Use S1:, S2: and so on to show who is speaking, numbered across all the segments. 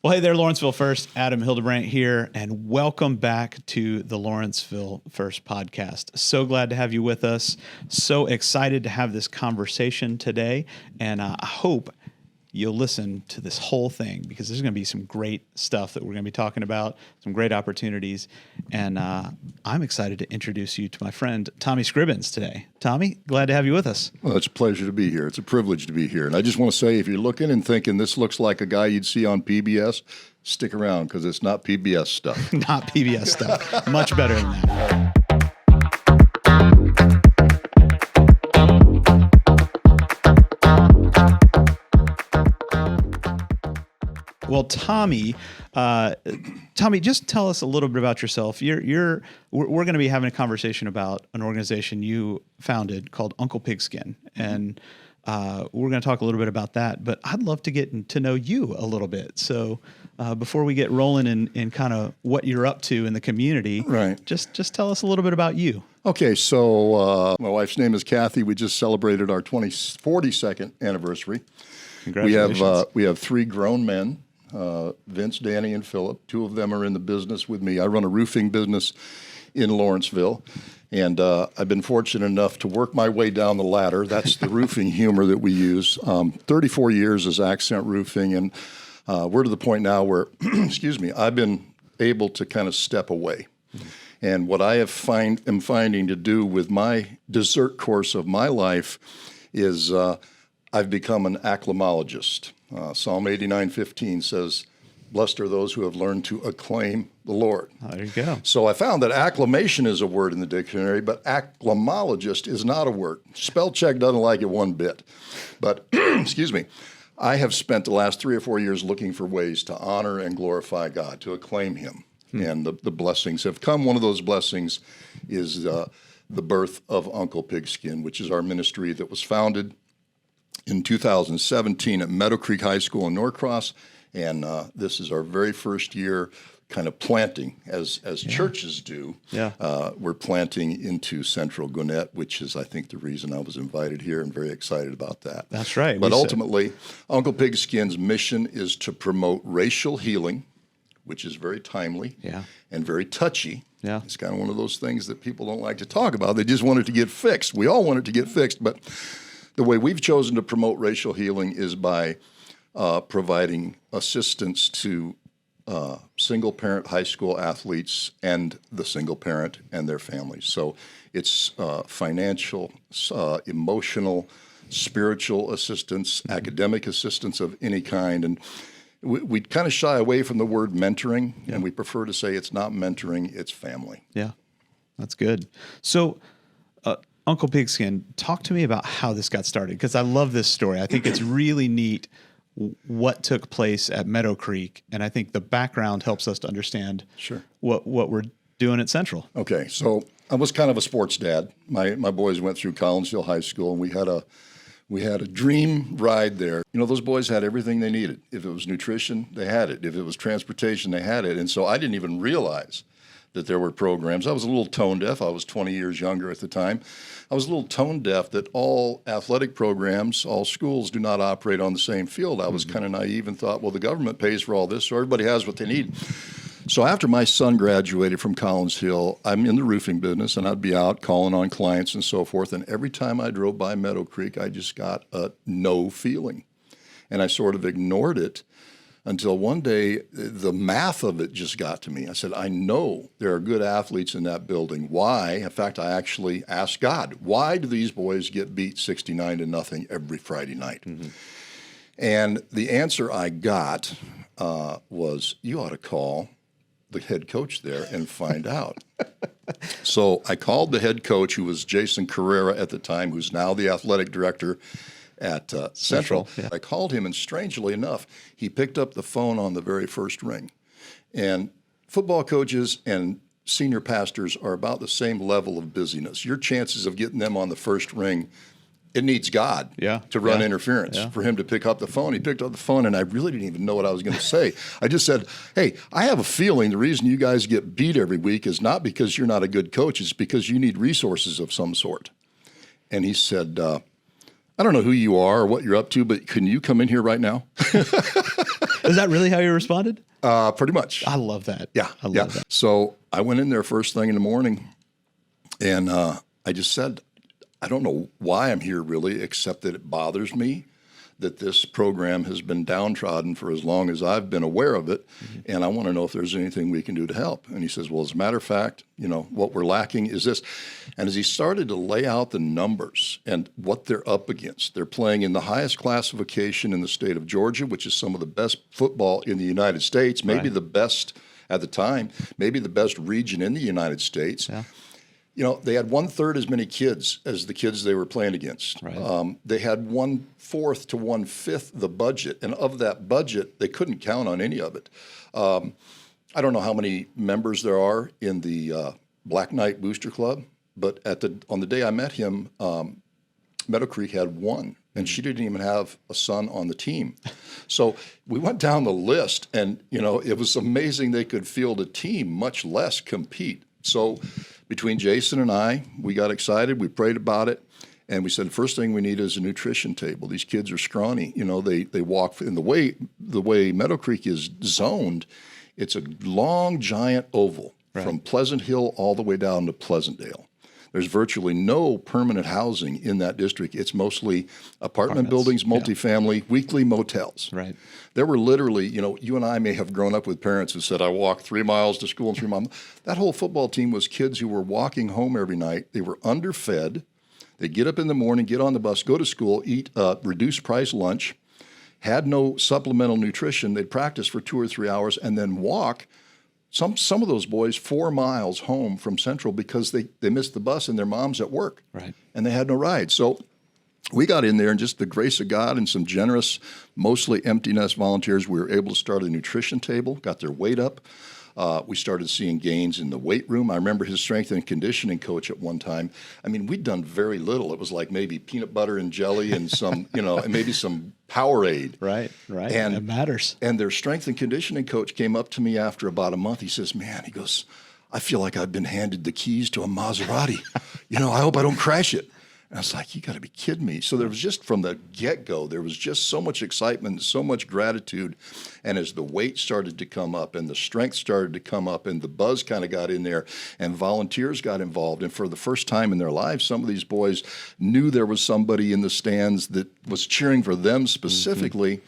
S1: Well, hey there, Lawrenceville First. Adam Hildebrandt here, and welcome back to the Lawrenceville First podcast. So glad to have you with us. So excited to have this conversation today, and I hope you'll listen to this whole thing because there's going to be some great stuff that we're going to be talking about, some great opportunities, and I'm excited to introduce you to my friend Tommy Scribbins today. Tommy, glad to have you with us.
S2: Well, it's a pleasure to be here. It's a privilege to be here. And I just want to say, if you're looking and thinking this looks like a guy you'd see on PBS, stick around because it's not PBS stuff.
S1: Not PBS stuff. Much better than that. Well, Tommy, just tell us a little bit about yourself. We're going to be having a conversation about an organization you founded called Uncle Pigskin, and we're going to talk a little bit about that. But I'd love to get to know you a little bit. So before we get rolling in kind of what you're up to in the community,
S2: right? Just
S1: tell us a little bit about you.
S2: Okay, so my wife's name is Kathy. We just celebrated our 42nd anniversary.
S1: Congratulations.
S2: We have three grown men. Vince, Danny, and Philip. Two of them are in the business with me. I run a roofing business in Lawrenceville, and I've been fortunate enough to work my way down the ladder. That's the roofing humor that we use. 34 years as Accent Roofing, and we're to the point now where, excuse me, I've been able to kind of step away. And what I am finding to do with my dessert course of my life is I've become an acclimologist. Psalm 89:15 says, "Blessed are those who have learned to acclaim the Lord."
S1: There you go.
S2: So I found that acclamation is a word in the dictionary, but acclimologist is not a word. Spell check doesn't like it one bit. But, excuse me, I have spent the last 3 or 4 years looking for ways to honor and glorify God, to acclaim Him. And the blessings have come. One of those blessings is the birth of Uncle Pigskin, which is our ministry that was founded in 2017 at Meadow Creek High School in Norcross, and this is our very first year kind of planting, as churches do.
S1: Yeah.
S2: We're planting into Central Gwinnett, which is, I think, the reason I was invited here, and very excited about that.
S1: That's right.
S2: But ultimately, Uncle Pigskin's mission is to promote racial healing, which is very timely and very touchy.
S1: Yeah.
S2: It's kind of one of those things that people don't like to talk about. They just want it to get fixed. We all want it to get fixed, but the way we've chosen to promote racial healing is by providing assistance to single-parent high school athletes and the single parent and their families. So it's financial, emotional, spiritual assistance, academic assistance of any kind. And we kind of shy away from the word mentoring, and we prefer to say it's not mentoring, it's family.
S1: Yeah, that's good. So Uncle Pigskin, talk to me about how this got started, because I love this story. I think it's really neat what took place at Meadow Creek, and I think the background helps us to understand what we're doing at Central.
S2: Okay, so I was kind of a sports dad. My boys went through Collinsville High School, and we had a dream ride there. You know, those boys had everything they needed. If it was nutrition, they had it. If it was transportation, they had it. And so I didn't even realize that there were programs. I was a little tone deaf. I was 20 years younger at the time. I was a little tone deaf that all athletic programs, all schools do not operate on the same field. I was kind of naive and thought, well, the government pays for all this, so everybody has what they need. So after my son graduated from Collinsville, I'm in the roofing business, and I'd be out calling on clients and so forth. And every time I drove by Meadow Creek, I just got a no feeling. And I sort of ignored it until one day the math of it just got to me. I said, I know there are good athletes in that building. Why? In fact, I actually asked God, why do these boys get beat 69-0 every Friday night? Mm-hmm. And the answer I got was, you ought to call the head coach there and find out. So I called the head coach, who was Jason Carrera at the time, who's now the athletic director at Central. Yeah. I called him, and strangely enough, he picked up the phone on the very first ring. And football coaches and senior pastors are about the same level of busyness. Your chances of getting them on the first ring, it needs God to run interference for him to pick up the phone. He picked up the phone, and I really didn't even know what I was going to say. I just said, hey, I have a feeling the reason you guys get beat every week is not because you're not a good coach. It's because you need resources of some sort. And he said, I don't know who you are or what you're up to, but can you come in here right now?
S1: Is that really how you responded?
S2: Pretty much.
S1: I love that.
S2: Yeah.
S1: I love that.
S2: So I went in there first thing in the morning, and I just said, I don't know why I'm here really, except that it bothers me that this program has been downtrodden for as long as I've been aware of it, and I want to know if there's anything we can do to help. And he says, well, as a matter of fact, what we're lacking is this. And as he started to lay out the numbers and what they're up against, they're playing in the highest classification in the state of Georgia, which is some of the best football in the United States, maybe the best at the time, maybe the best region in the United States.
S1: Yeah.
S2: They had 1/3 as many kids as the kids they were playing against.
S1: Right.
S2: They had 1/4 to 1/5 the budget, and of that budget, they couldn't count on any of it. I don't know how many members there are in the Black Knight Booster Club, but on the day I met him, Meadow Creek had one, and she didn't even have a son on the team. So we went down the list, and it was amazing they could field a team, much less compete. So between Jason and I, we got excited. We prayed about it, and we said the first thing we need is a nutrition table. These kids are scrawny. They walk in the way Meadow Creek is zoned. It's a long, giant oval from Pleasant Hill all the way down to Pleasantdale. There's virtually no permanent housing in that district. It's mostly apartment buildings, multifamily, weekly motels.
S1: Right.
S2: There were literally, you and I may have grown up with parents who said, I walked 3 miles to school and 3 miles. That whole football team was kids who were walking home every night. They were underfed. They'd get up in the morning, get on the bus, go to school, eat reduced price lunch, had no supplemental nutrition. They'd practice for 2 or 3 hours and then walk. Some of those boys 4 miles home from Central because they missed the bus and their mom's at work.
S1: Right. And
S2: they had no ride. So we got in there, and just the grace of God and some generous, mostly empty nest volunteers, we were able to start a nutrition table, got their weight up. We started seeing gains in the weight room. I remember his strength and conditioning coach at one time. I mean, we'd done very little. It was like maybe peanut butter and jelly and some, and maybe some Powerade.
S1: Right. And it matters.
S2: And their strength and conditioning coach came up to me after about a month. He says, he goes, I feel like I've been handed the keys to a Maserati. I hope I don't crash it. And I was like, you got to be kidding me. So there was just from the get-go, there was just so much excitement, so much gratitude. And as the weight started to come up and the strength started to come up and the buzz kind of got in there and volunteers got involved. And for the first time in their lives, some of these boys knew there was somebody in the stands that was cheering for them specifically.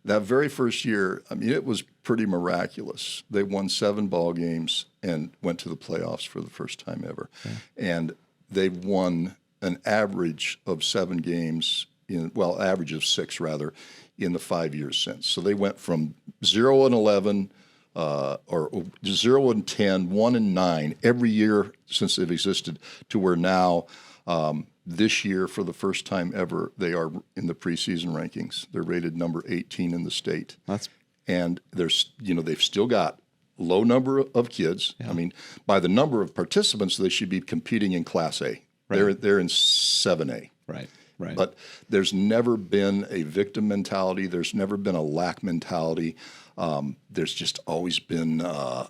S2: That very first year, it was pretty miraculous. They won 7 ball games and went to the playoffs for the first time ever. Yeah. And they won an average of 7 games, average of 6 rather, in the 5 years since. So they went from 0-11, or 0-10, 1-9 every year since they've existed, to where now this year, for the first time ever, they are in the preseason rankings. They're rated number 18 in the state. And there's, they've still got low number of kids. Yeah. By the number of participants, they should be competing in Class A. Right. They're in 7A.
S1: Right.
S2: But there's never been a victim mentality. There's never been a lack mentality. There's just always been a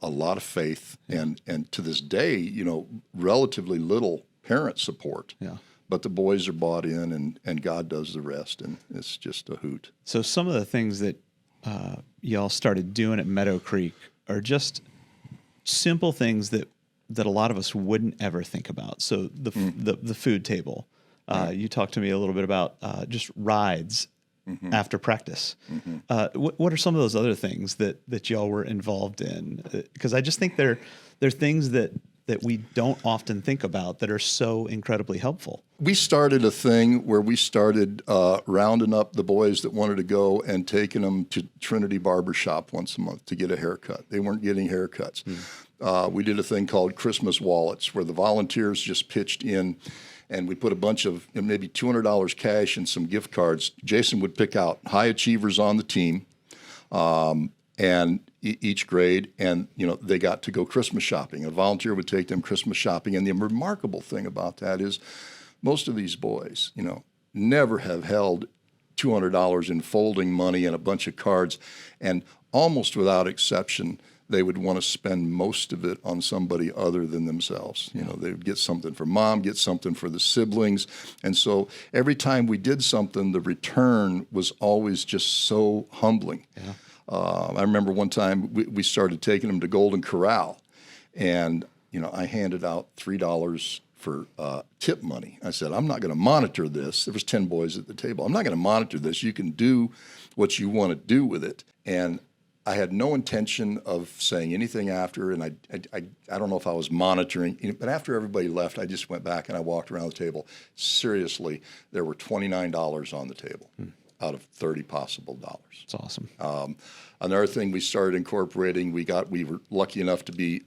S2: lot of faith, and to this day, relatively little parent support.
S1: Yeah.
S2: But the boys are bought in, and God does the rest, and it's just a hoot.
S1: So some of the things that y'all started doing at Meadow Creek are just simple things that a lot of us wouldn't ever think about. So the food table. You talked to me a little bit about just rides after practice. What are some of those other things that y'all were involved in? Because I just think they're things that we don't often think about that are so incredibly helpful.
S2: We started a thing where we started rounding up the boys that wanted to go and taking them to Trinity Barber Shop once a month to get a haircut. They weren't getting haircuts. We did a thing called Christmas Wallets, where the volunteers just pitched in, and we put a bunch of maybe $200 cash and some gift cards. Jason would pick out high achievers on the team, and each grade, and they got to go Christmas shopping. A volunteer would take them Christmas shopping, and the remarkable thing about that is most of these boys, never have held $200 in folding money and a bunch of cards, and almost without exception, they would want to spend most of it on somebody other than themselves. You know, they would get something for mom, get something for the siblings. And so every time we did something, the return was always just so humbling. Yeah. I remember one time we started taking them to Golden Corral, and, you know, I handed out $3 for tip money. I said, I'm not going to monitor this. There was 10 boys at the table. I'm not going to monitor this. You can do what you want to do with it. And I had no intention of saying anything after, and I don't know if I was monitoring, but after everybody left, I just went back and I walked around the table. Seriously, there were $29 on the table out of 30 possible dollars.
S1: That's awesome.
S2: Another thing we started incorporating, we were lucky enough to be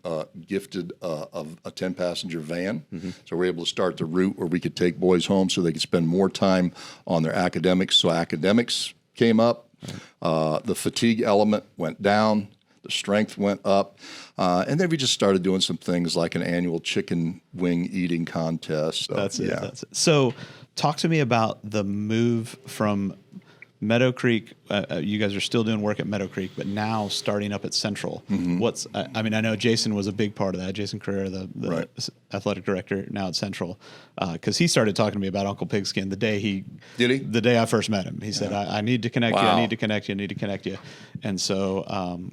S2: gifted of a 10-passenger van. So we were able to start the route where we could take boys home so they could spend more time on their academics. So academics came up, the fatigue element went down, the strength went up, and then we just started doing some things like an annual chicken wing eating contest. So,
S1: that's it. So talk to me about the move from Meadow Creek. You guys are still doing work at Meadow Creek, but now starting up at Central. I mean, I know Jason was a big part of that. Jason Carrera, the athletic director now at Central, because he started talking to me about Uncle Pigskin the day the day I first met him. He said, I need to connect you. I need to connect you. I need to connect you. And so,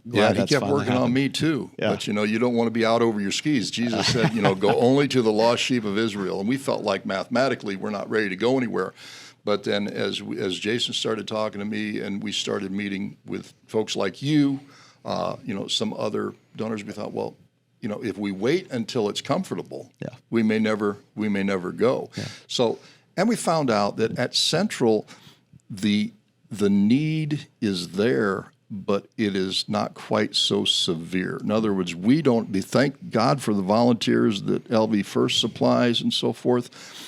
S1: glad
S2: he kept working on me too.
S1: Yeah.
S2: But, you know, you don't want to be out over your skis. Jesus said, you know, go only to the lost sheep of Israel. And we felt like mathematically we're not ready to go anywhere. But then as Jason started talking to me and we started meeting with folks like you, you know, some other donors, we thought, well, you know, if we wait until it's comfortable, we may never go. Yeah. So, and we found out that at Central, the need is there, but it is not quite so severe. In other words, we thank God for the volunteers that LVfirst supplies and so forth.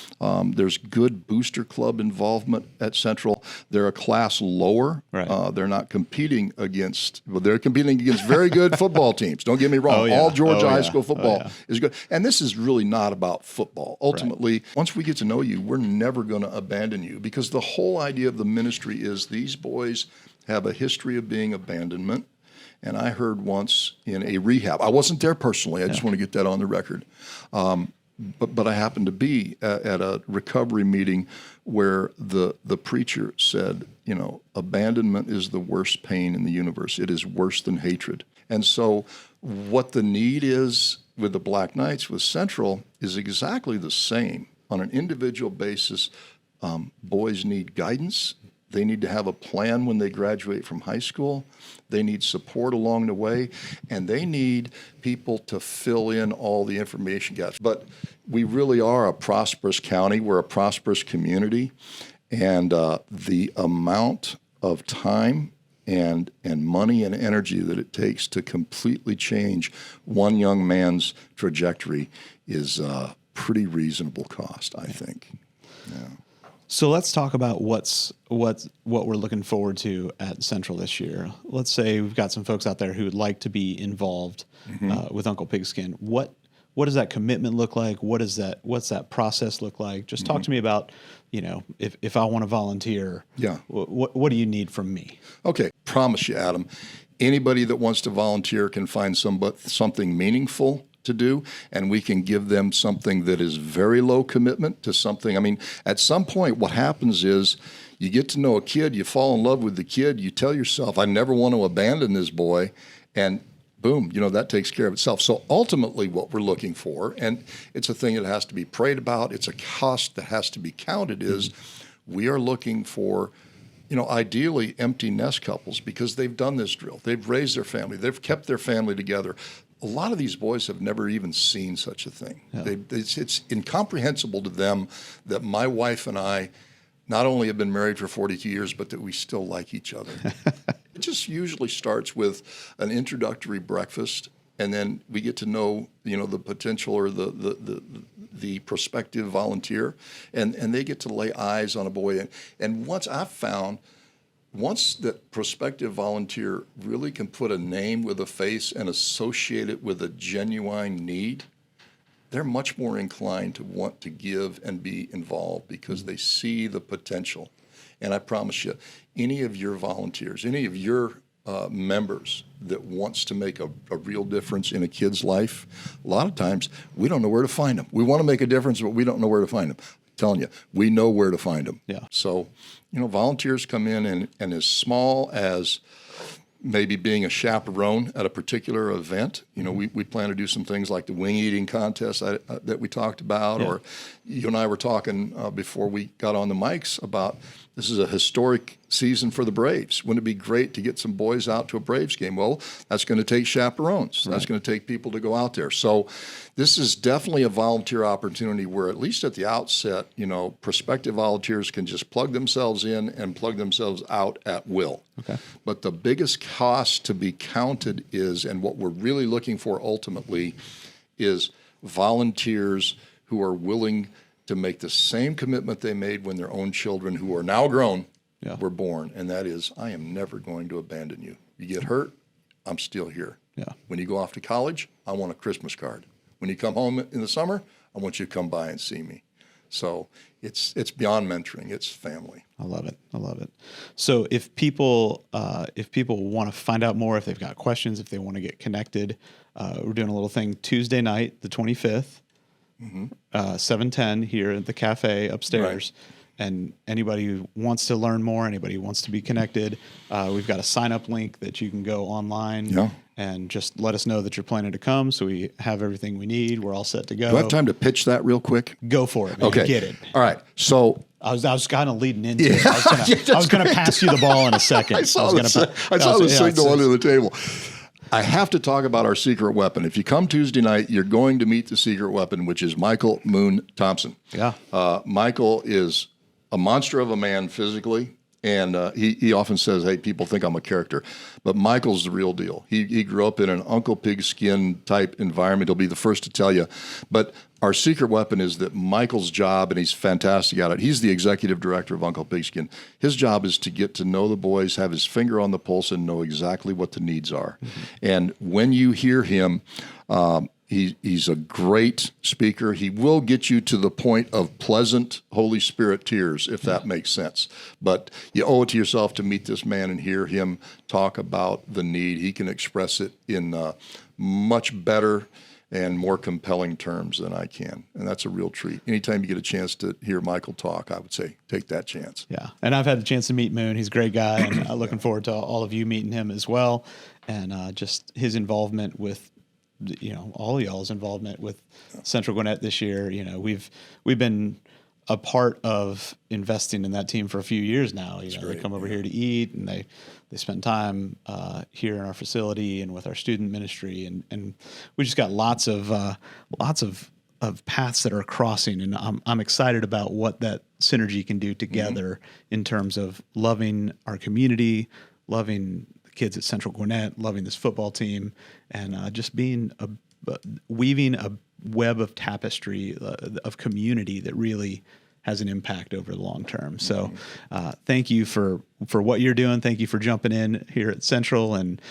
S2: There's good booster club involvement at Central. They're a class lower. Right. They're not competing they're competing against very good football teams. Don't get me wrong. All Georgia high school football is good. And this is really not about football. Ultimately, once we get to know you, we're never going to abandon you, because the whole idea of the ministry is these boys have a history of being abandonment. And I heard once in a rehab, I wasn't there personally, I just want to get that on the record. But I happened to be at a recovery meeting where the preacher said, you know, abandonment is the worst pain in the universe. It is worse than hatred. And so what the need is with the Black Knights, with Central, is exactly the same. On an individual basis, boys need guidance. They need to have a plan when they graduate from high school. They need support along the way, and they need people to fill in all the information gaps. But we really are a prosperous county. We're a prosperous community, and the amount of time and money and energy that it takes to completely change one young man's trajectory is a pretty reasonable cost, I think. Yeah.
S1: So let's talk about what we're looking forward to at Central this year. Let's say we've got some folks out there who would like to be involved with Uncle Pigskin. What does that commitment look like? What's that process look like? Just talk to me about, you know, if I want to volunteer, what do you need from me? Okay,
S2: promise you, Adam, anybody that wants to volunteer can find something meaningful to do, and we can give them something that is very low commitment to something. I mean, at some point, what happens is you get to know a kid, you fall in love with the kid, you tell yourself, I never want to abandon this boy, and boom, you know, that takes care of itself. So ultimately what we're looking for, and it's a thing that has to be prayed about, it's a cost that has to be counted, is we are looking for, you know, ideally empty nest couples, because they've done this drill. They've raised their family. They've kept their family together. A lot of these boys have never even seen such a thing. Yeah. It's incomprehensible to them that my wife and I not only have been married for 42 years, but that we still like each other. It just usually starts with an introductory breakfast, and then we get to know, you know, the potential or the prospective volunteer, and they get to lay eyes on a boy. And once that prospective volunteer really can put a name with a face and associate it with a genuine need, they're much more inclined to want to give and be involved, because they see the potential. And I promise you, any of your volunteers, any of your members that wants to make a real difference in a kid's life, a lot of times we don't know where to find them. We want to make a difference, but we don't know where to find them. I'm telling you, we know where to find them.
S1: Yeah.
S2: So, volunteers come in and as small as maybe being a chaperone at a particular event. We plan to do some things like the wing eating contest that we talked about, or you and I were talking before we got on the mics about this is a historic season for the Braves. Wouldn't it be great to get some boys out to a Braves game? Well, that's going to take chaperones. Right. That's going to take people to go out there. So this is definitely a volunteer opportunity where, at least at the outset, prospective volunteers can just plug themselves in and plug themselves out at will.
S1: Okay.
S2: But the biggest cost to be counted is, and what we're really looking for ultimately, is volunteers who are willing to make the same commitment they made when their own children, who are now grown, were born. And that is, I am never going to abandon you. You get hurt, I'm still here.
S1: Yeah.
S2: When you go off to college, I want a Christmas card. When you come home in the summer, I want you to come by and see me. So it's beyond mentoring, it's family.
S1: I love it. So if people want to find out more, if they've got questions, if they want to get connected, we're doing a little thing Tuesday night, the 25th, 7:10 here at the cafe upstairs. Right. And anybody who wants to learn more, anybody who wants to be connected, we've got a sign-up link that you can go online and just let us know that you're planning to come, so we have everything we need. We're all set to go.
S2: Do I have time to pitch that real quick?
S1: Go for it, man.
S2: Okay.
S1: Get it.
S2: All right. So
S1: I was kind of leading into it. I was going to pass you the ball in a second.
S2: I saw the signal under the table. I have to talk about our secret weapon. If you come Tuesday night, you're going to meet the secret weapon, which is Michael Moon Thompson.
S1: Yeah.
S2: Michael is a monster of a man physically, and he often says, hey, people think I'm a character. But Michael's the real deal. He grew up in an Uncle Pigskin type environment. He'll be the first to tell you. But our secret weapon is that Michael's job, and he's fantastic at it, he's the executive director of Uncle Pigskin. His job is to get to know the boys, have his finger on the pulse, and know exactly what the needs are. Mm-hmm. And when you hear him, he's a great speaker. He will get you to the point of pleasant Holy Spirit tears, if that makes sense. But you owe it to yourself to meet this man and hear him talk about the need. He can express it in much better and more compelling terms than I can. And that's a real treat. Anytime you get a chance to hear Michael talk, I would say take that chance.
S1: Yeah. And I've had the chance to meet Moon. He's a great guy. And I'm looking forward to all of you meeting him as well. And just his involvement with, all of y'all's involvement with Central Gwinnett this year. We've been a part of investing in that team for a few years now. They come over here to eat, and they spend time here in our facility and with our student ministry, and we just got lots of paths that are crossing, and I'm excited about what that synergy can do together in terms of loving our community, loving the kids at Central Gwinnett, loving this football team, and just weaving a web of tapestry of community that really has an impact over the long term. So thank you for what you're doing. Thank you for jumping in here at Central, and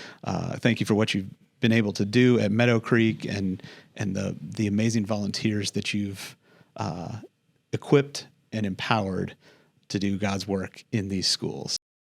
S1: thank you for what you've been able to do at Meadow Creek and the amazing volunteers that you've equipped and empowered to do God's work in these schools.